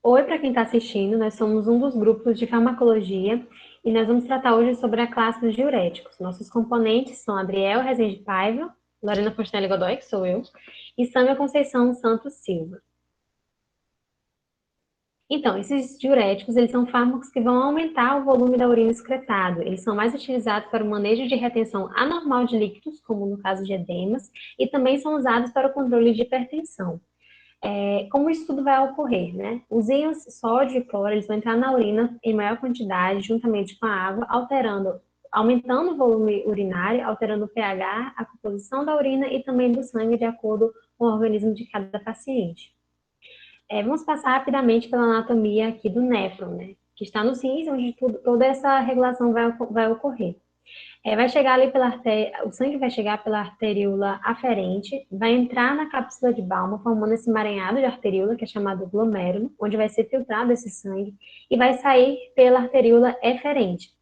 Oi, para quem está assistindo, nós somos um dos grupos de farmacologia e nós vamos tratar hoje sobre a classe dos diuréticos. Nossos componentes são Adriel Rezende Paiva, Lorena Fontenelle Godoy, que sou eu, e Sâmia Conceição Santos Silva. Então, esses diuréticos, eles são fármacos que vão aumentar o volume da urina excretado. Eles são mais utilizados para o manejo de retenção anormal de líquidos, como no caso de edemas, e também são usados para o controle de hipertensão. Como o estudo vai ocorrer, né? Os íons sódio e cloro, eles vão entrar na urina em maior quantidade, juntamente com a água, aumentando o volume urinário, alterando o pH, a composição da urina e também do sangue, de acordo com o organismo de cada paciente. Vamos passar rapidamente pela anatomia aqui do néfron, né? Que está nos rins, onde toda essa regulação vai ocorrer. Vai chegar ali pela artéria, o sangue vai chegar pela arteríola aferente, vai entrar na cápsula de Bowman, formando esse emaranhado de arteríola, que é chamado glomérulo, onde vai ser filtrado esse sangue, e vai sair pela arteríola eferente.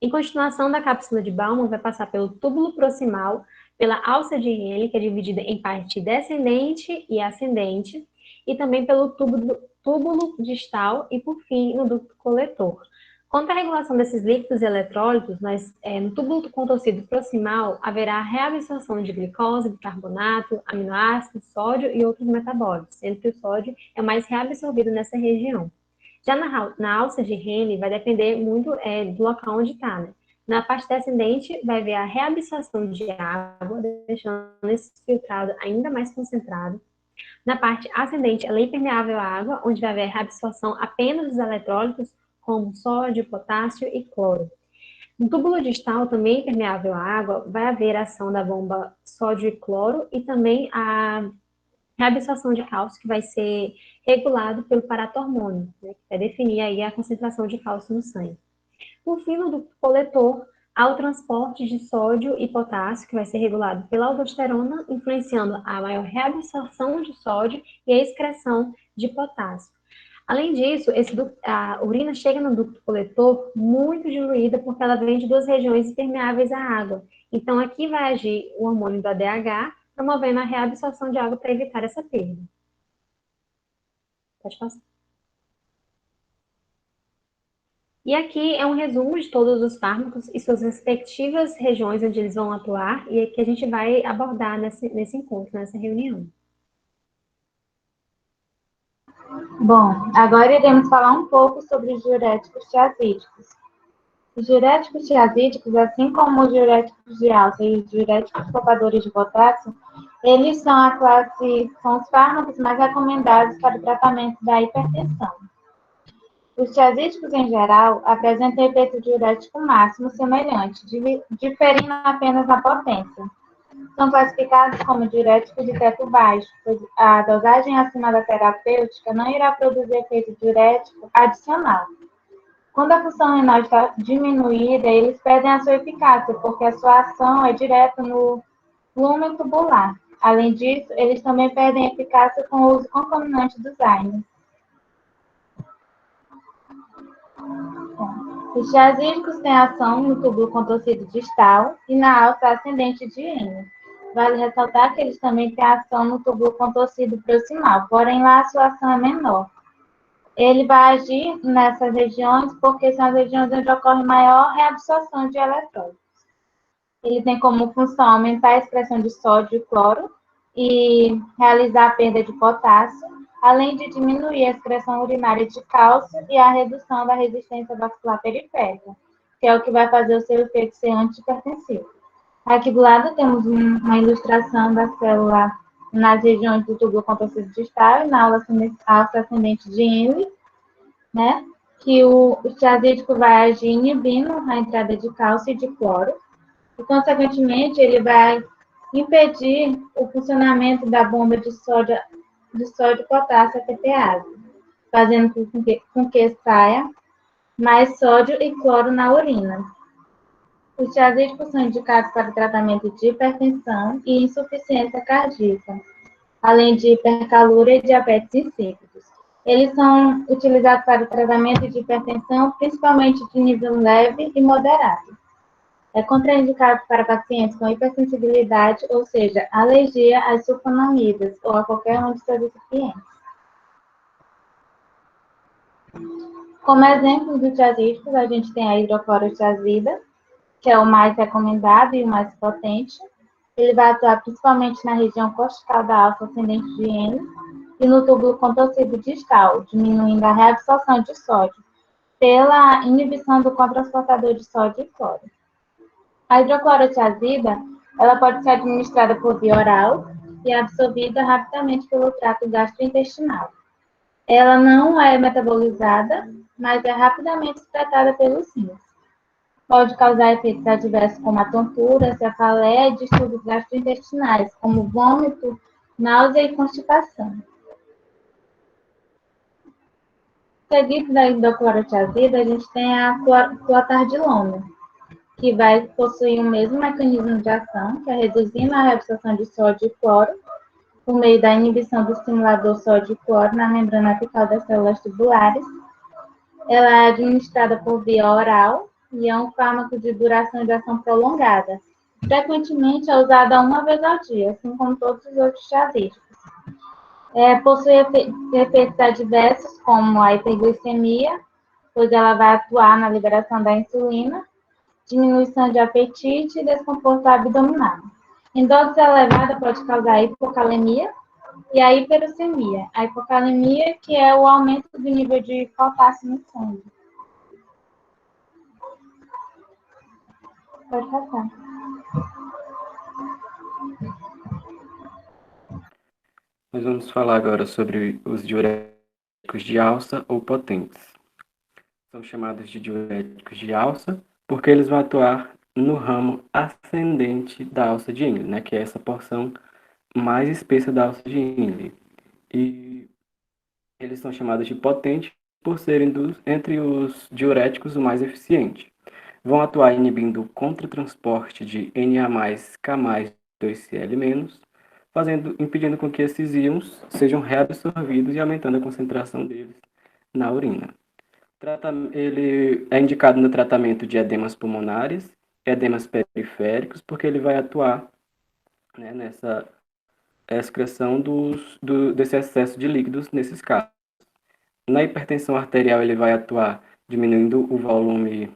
Em continuação da cápsula de Bowman, vai passar pelo túbulo proximal, pela alça de Henle, que é dividida em parte descendente e ascendente, e também pelo túbulo distal e, por fim, no ducto coletor. Quanto à regulação desses líquidos e eletrólitos, no túbulo contorcido proximal haverá reabsorção de glicose, bicarbonato, aminoácidos, sódio e outros metabólitos, sendo que o sódio é mais reabsorvido nessa região. Já na alça de Henle, vai depender muito do local onde está, né? Na parte descendente, vai haver a reabsorção de água, deixando esse filtrado ainda mais concentrado. Na parte ascendente, ela é impermeável à água, onde vai haver reabsorção apenas dos eletrólitos, como sódio, potássio e cloro. No túbulo distal, também impermeável à água, vai haver a ação da bomba sódio e cloro e também a reabsorção de cálcio, que vai ser regulado pelo paratormônio, né, que vai definir aí a concentração de cálcio no sangue. Por fim, no ducto coletor, há o transporte de sódio e potássio, que vai ser regulado pela aldosterona, influenciando a maior reabsorção de sódio e a excreção de potássio. Além disso, a urina chega no ducto coletor muito diluída, porque ela vem de duas regiões impermeáveis à água. Então, aqui vai agir o hormônio do ADH, promovendo a reabsorção de água para evitar essa perda. Pode passar. E aqui é um resumo de todos os fármacos e suas respectivas regiões onde eles vão atuar, e é que a gente vai abordar nesse encontro, nessa reunião. Bom, agora iremos falar um pouco sobre os diuréticos tiazídicos. Os diuréticos tiazídicos, assim como os diuréticos de alça e os diuréticos poupadores de potássio, eles são os fármacos mais recomendados para o tratamento da hipertensão. Os tiazídicos, em geral, apresentam efeito diurético máximo semelhante, diferindo apenas na potência. São classificados como diuréticos de teto baixo, pois a dosagem acima da terapêutica não irá produzir efeito diurético adicional. Quando a função renal está diminuída, eles perdem a sua eficácia, porque a sua ação é direta no lumen tubular. Além disso, eles também perdem eficácia com o uso concomitante dos AINES. Os tiazídicos têm ação no túbulo contorcido distal e na alça ascendente de Henle. Vale ressaltar que eles também têm ação no túbulo contorcido proximal, porém lá a sua ação é menor. Ele vai agir nessas regiões porque são as regiões onde ocorre maior reabsorção de eletrólitos. Ele tem como função aumentar a expressão de sódio e cloro e realizar a perda de potássio, além de diminuir a excreção urinária de cálcio e a redução da resistência vascular periférica, que é o que vai fazer o seu efeito ser antihipertensivo. Aqui do lado temos uma ilustração da célula nas regiões do túbulo contorcido distal e na alça ascendente de Henle, né? Que o tiazídico vai agir inibindo a entrada de cálcio e de cloro, e, consequentemente, ele vai impedir o funcionamento da bomba de sódio e potássio ATPase, fazendo com que saia mais sódio e cloro na urina. Os tiazídicos são indicados para o tratamento de hipertensão e insuficiência cardíaca, além de hipercalúria e diabetes insípidos. Eles são utilizados para o tratamento de hipertensão, principalmente de nível leve e moderado. É contraindicado para pacientes com hipersensibilidade, ou seja, alergia às sulfonamidas ou a qualquer um de seus recipientes. Como exemplos de tiazídicos, a gente tem a hidroclorotiazida, que é o mais recomendado e o mais potente. Ele vai atuar principalmente na região cortical da alça ascendente de N e no túbulo contorcido distal, diminuindo a reabsorção de sódio pela inibição do cotransportador de sódio e cloro. A hidroclorotiazida, ela pode ser administrada por via oral e absorvida rapidamente pelo trato gastrointestinal. Ela não é metabolizada, mas é rapidamente excretada pelos rins. Pode causar efeitos adversos como a tontura, cefaleia e distúrbios gastrointestinais, como vômito, náusea e constipação. Seguido da hidroclorotiazida, a gente tem a clotardilona, que vai possuir o mesmo mecanismo de ação, que é reduzindo a reabsorção de sódio e cloro, por meio da inibição do estimulador sódio e cloro na membrana apical das células tubulares. Ela é administrada por via oral e é um fármaco de duração de ação prolongada. Frequentemente é usada uma vez ao dia, assim como todos os outros tiazídicos. Possui efeitos adversos, como a hiperglicemia, pois ela vai atuar na liberação da insulina, diminuição de apetite e desconforto abdominal. Em doses elevadas pode causar hipocalemia e a hiperuricemia. A hipocalemia, que é o aumento do nível de potássio no sangue. Pode passar. Nós vamos falar agora sobre os diuréticos de alça ou potentes. São chamados de diuréticos de alça porque eles vão atuar no ramo ascendente da alça de Henle, né, que é essa porção mais espessa da alça de Henle. E eles são chamados de potentes por serem entre os diuréticos o mais eficiente. Vão atuar inibindo o contratransporte de Na+K+2Cl-, impedindo com que esses íons sejam reabsorvidos e aumentando a concentração deles na urina. Ele é indicado no tratamento de edemas pulmonares, edemas periféricos, porque ele vai atuar, né, nessa excreção desse excesso de líquidos nesses casos. Na hipertensão arterial, ele vai atuar diminuindo o volume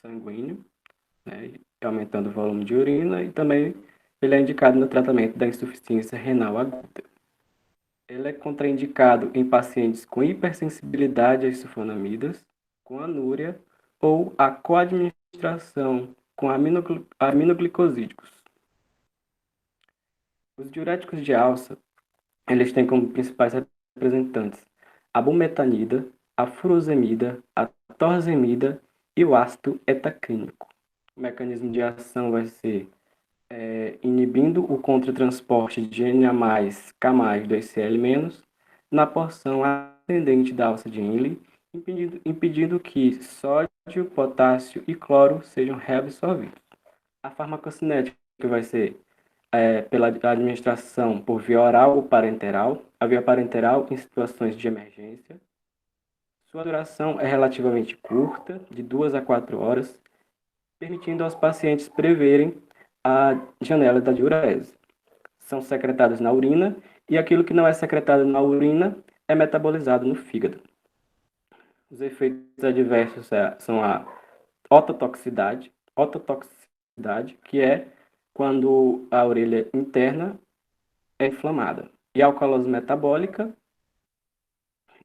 sanguíneo, né, aumentando o volume de urina, e também ele é indicado no tratamento da insuficiência renal aguda. Ele é contraindicado em pacientes com hipersensibilidade às sulfonamidas, com anúria ou a coadministração com aminoglicosídicos. Os diuréticos de alça, eles têm como principais representantes a bumetanida, a furosemida, a torzemida e o ácido etacrínico. O mecanismo de ação vai ser inibindo o contratransporte de Na+K+2Cl- na porção ascendente da alça de Henle, impedindo que sódio, potássio e cloro sejam reabsorvidos. A farmacocinética vai ser pela administração por via oral ou parenteral, a via parenteral em situações de emergência. Sua duração é relativamente curta, de 2 a 4 horas, permitindo aos pacientes preverem a janela da diurese. São secretados na urina e aquilo que não é secretado na urina é metabolizado no fígado. Os efeitos adversos são a ototoxicidade, que é quando a orelha interna é inflamada, e a alcalose metabólica,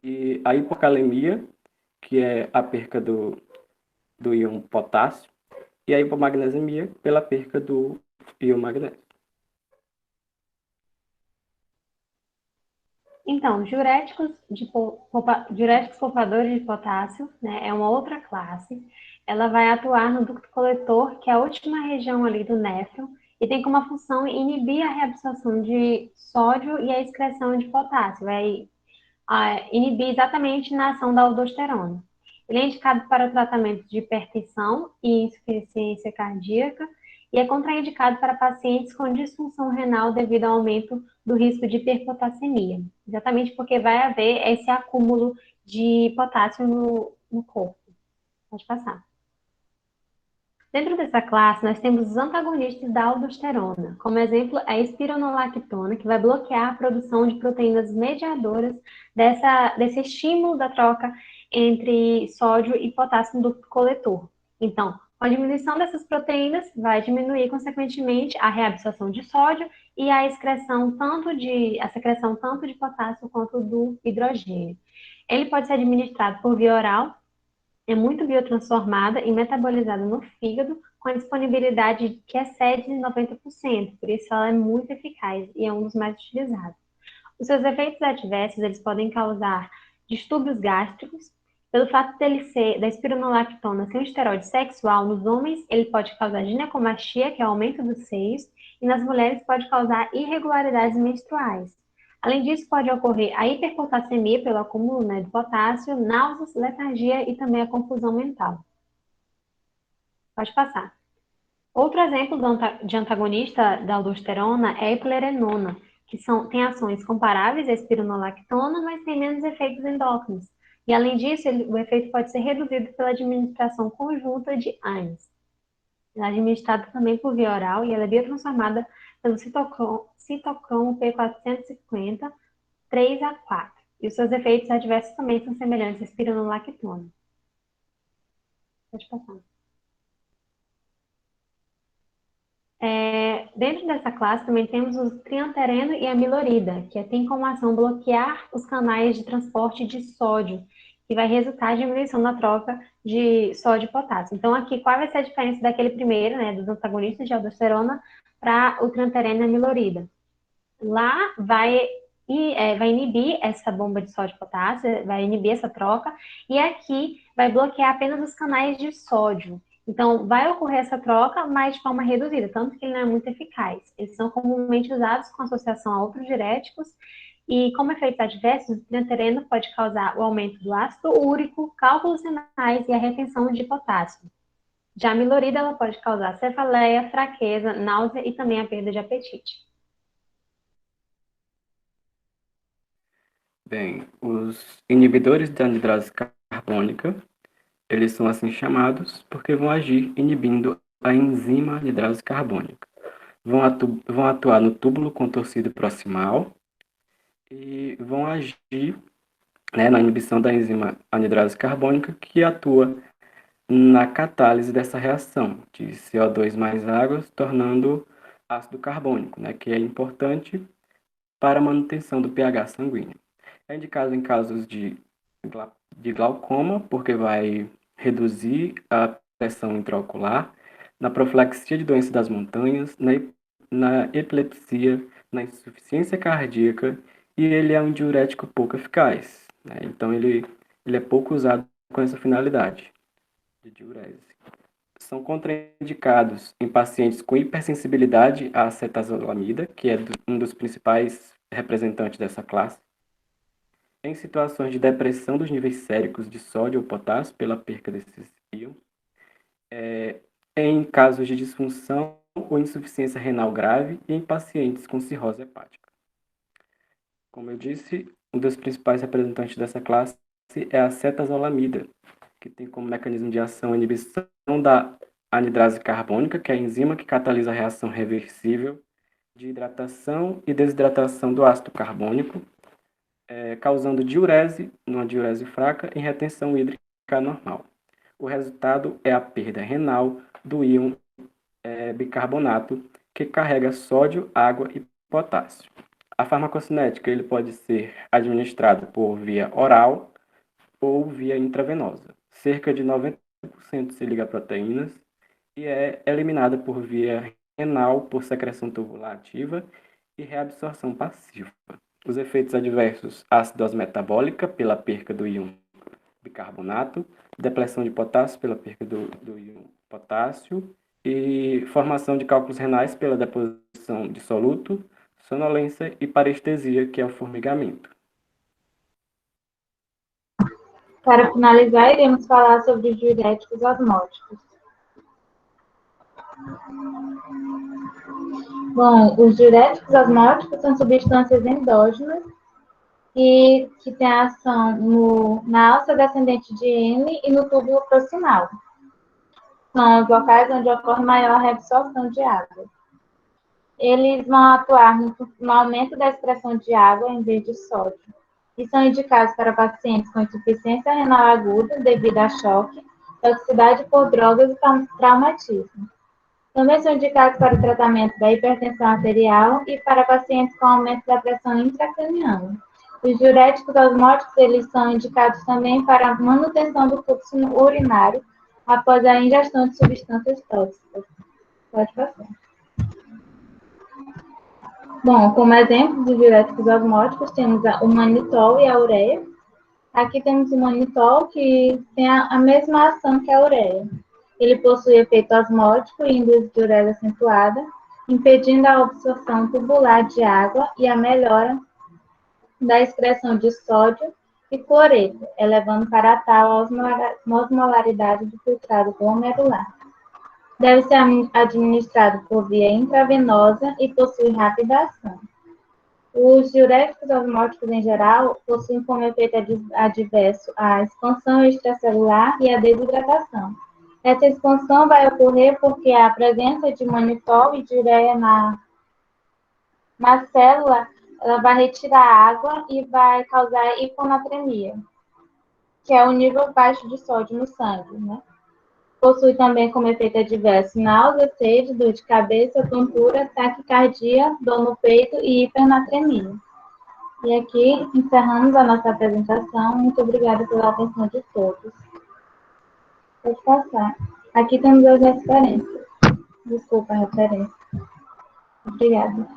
e a hipocalemia, que é a perca do íon potássio, e a hipomagnesemia pela perca do íon magnésio. Então, diuréticos poupadores de potássio, né, é uma outra classe. Ela vai atuar no ducto coletor, que é a última região ali do néfron, e tem como função inibir a reabsorção de sódio e a excreção de potássio. Vai inibir exatamente na ação da aldosterona. Ele é indicado para o tratamento de hipertensão e insuficiência cardíaca e é contraindicado para pacientes com disfunção renal devido ao aumento do risco de hiperpotassemia, exatamente porque vai haver esse acúmulo de potássio no corpo. Pode passar. Dentro dessa classe, nós temos os antagonistas da aldosterona. Como exemplo, a espironolactona, que vai bloquear a produção de proteínas mediadoras desse estímulo da troca entre sódio e potássio no ducto coletor. Então, com a diminuição dessas proteínas, vai diminuir, consequentemente, a reabsorção de sódio e a secreção tanto de potássio quanto do hidrogênio. Ele pode ser administrado por via oral, é muito biotransformada e metabolizada no fígado, com a disponibilidade que excede 90%, por isso ela é muito eficaz e é um dos mais utilizados. Os seus efeitos adversos, eles podem causar distúrbios gástricos, pelo fato da espironolactona ser um esteroide sexual, nos homens ele pode causar ginecomastia, que é o aumento dos seios, e nas mulheres pode causar irregularidades menstruais. Além disso, pode ocorrer a hiperpotassemia pelo acúmulo, né, de potássio, náuseas, letargia e também a confusão mental. Pode passar. Outro exemplo de antagonista da aldosterona é a eplerenona, que tem ações comparáveis à espironolactona, mas tem menos efeitos endócrinos. E, além disso, o efeito pode ser reduzido pela administração conjunta de AINES. Ela é administrada também por via oral e ela é biotransformada pelo citocromo P450, 3 a 4. E os seus efeitos adversos também são semelhantes à espironolactona. Pode passar. Dentro dessa classe também temos o triantereno e a milorida, que tem como ação bloquear os canais de transporte de sódio, que vai resultar em diminuição da troca de sódio e potássio. Então, aqui, qual vai ser a diferença daquele primeiro, né, dos antagonistas de aldosterona, para o triantereno e a milorida? Lá vai inibir essa bomba de sódio e potássio, vai inibir essa troca, e aqui vai bloquear apenas os canais de sódio. Então, vai ocorrer essa troca, mas de forma reduzida, tanto que ele não é muito eficaz. Eles são comumente usados com associação a outros diuréticos, e como efeitos adversos, o triantereno pode causar o aumento do ácido úrico, cálculos renais e a retenção de potássio. Já a milorida, ela pode causar cefaleia, fraqueza, náusea e também a perda de apetite. Bem, os inibidores da anidrase carbônica, eles são assim chamados porque vão agir inibindo a enzima anidrase carbônica. Vão atuar no túbulo contorcido proximal e vão agir, né, na inibição da enzima anidrase carbônica, que atua na catálise dessa reação de CO2 mais água, tornando ácido carbônico, né, que é importante para a manutenção do pH sanguíneo. É indicado em casos de glaucoma, porque vai reduzir a pressão intraocular, na profilaxia de doença das montanhas, na epilepsia, na insuficiência cardíaca, e ele é um diurético pouco eficaz, né? Então, ele é pouco usado com essa finalidade de diurese. São contraindicados em pacientes com hipersensibilidade à acetazolamida, que é um dos principais representantes dessa classe, em situações de depressão dos níveis séricos de sódio ou potássio pela perca desses íons, em casos de disfunção ou insuficiência renal grave e em pacientes com cirrose hepática. Como eu disse, um dos principais representantes dessa classe é a acetazolamida, que tem como mecanismo de ação a inibição da anidrase carbônica, que é a enzima que catalisa a reação reversível de hidratação e desidratação do ácido carbônico, causando diurese, numa diurese fraca, em retenção hídrica normal. O resultado é a perda renal do íon bicarbonato, que carrega sódio, água e potássio. A farmacocinética ele pode ser administrado por via oral ou via intravenosa. Cerca de 90% se liga a proteínas e é eliminada por via renal por secreção tubular ativa e reabsorção passiva. Os efeitos adversos: acidose metabólica pela perca do íon bicarbonato, depressão de potássio pela perca do íon potássio e formação de cálculos renais pela deposição de soluto, sonolência e parestesia, que é o formigamento. Para finalizar, iremos falar sobre os diuréticos osmóticos. Bom, os diuréticos osmóticos são substâncias endógenas que têm ação na alça descendente de N e no túbulo proximal. São os locais onde ocorre maior reabsorção de água. Eles vão atuar no aumento da excreção de água em vez de sódio. e são indicados para pacientes com insuficiência renal aguda devido a choque, toxicidade por drogas e traumatismo. Também são indicados para o tratamento da hipertensão arterial e para pacientes com aumento da pressão intracraniana. Os diuréticos osmóticos, eles são indicados também para a manutenção do fluxo urinário após a ingestão de substâncias tóxicas. Pode passar. Bom, como exemplo de diuréticos osmóticos, temos o manitol e a ureia. Aqui temos o manitol, que tem a mesma ação que a ureia. Ele possui efeito osmótico e induz diurese acentuada, impedindo a absorção tubular de água e a melhora da excreção de sódio e cloreto, elevando para tal a osmolaridade do filtrado glomerular. Deve ser administrado por via intravenosa e possui rápida ação. Os diuréticos osmóticos, em geral, possuem como efeito adverso a expansão extracelular e a desidratação. Essa expansão vai ocorrer porque a presença de manitol e de ureia na célula, ela vai retirar água e vai causar hiponatremia, que é o nível baixo de sódio no sangue, né? Possui também como efeito adverso náusea, sede, dor de cabeça, tontura, taquicardia, dor no peito e hipernatremia. E aqui encerramos a nossa apresentação. Muito obrigada pela atenção de todos. Pode passar. Aqui temos as referências. Desculpa a referência. Obrigada.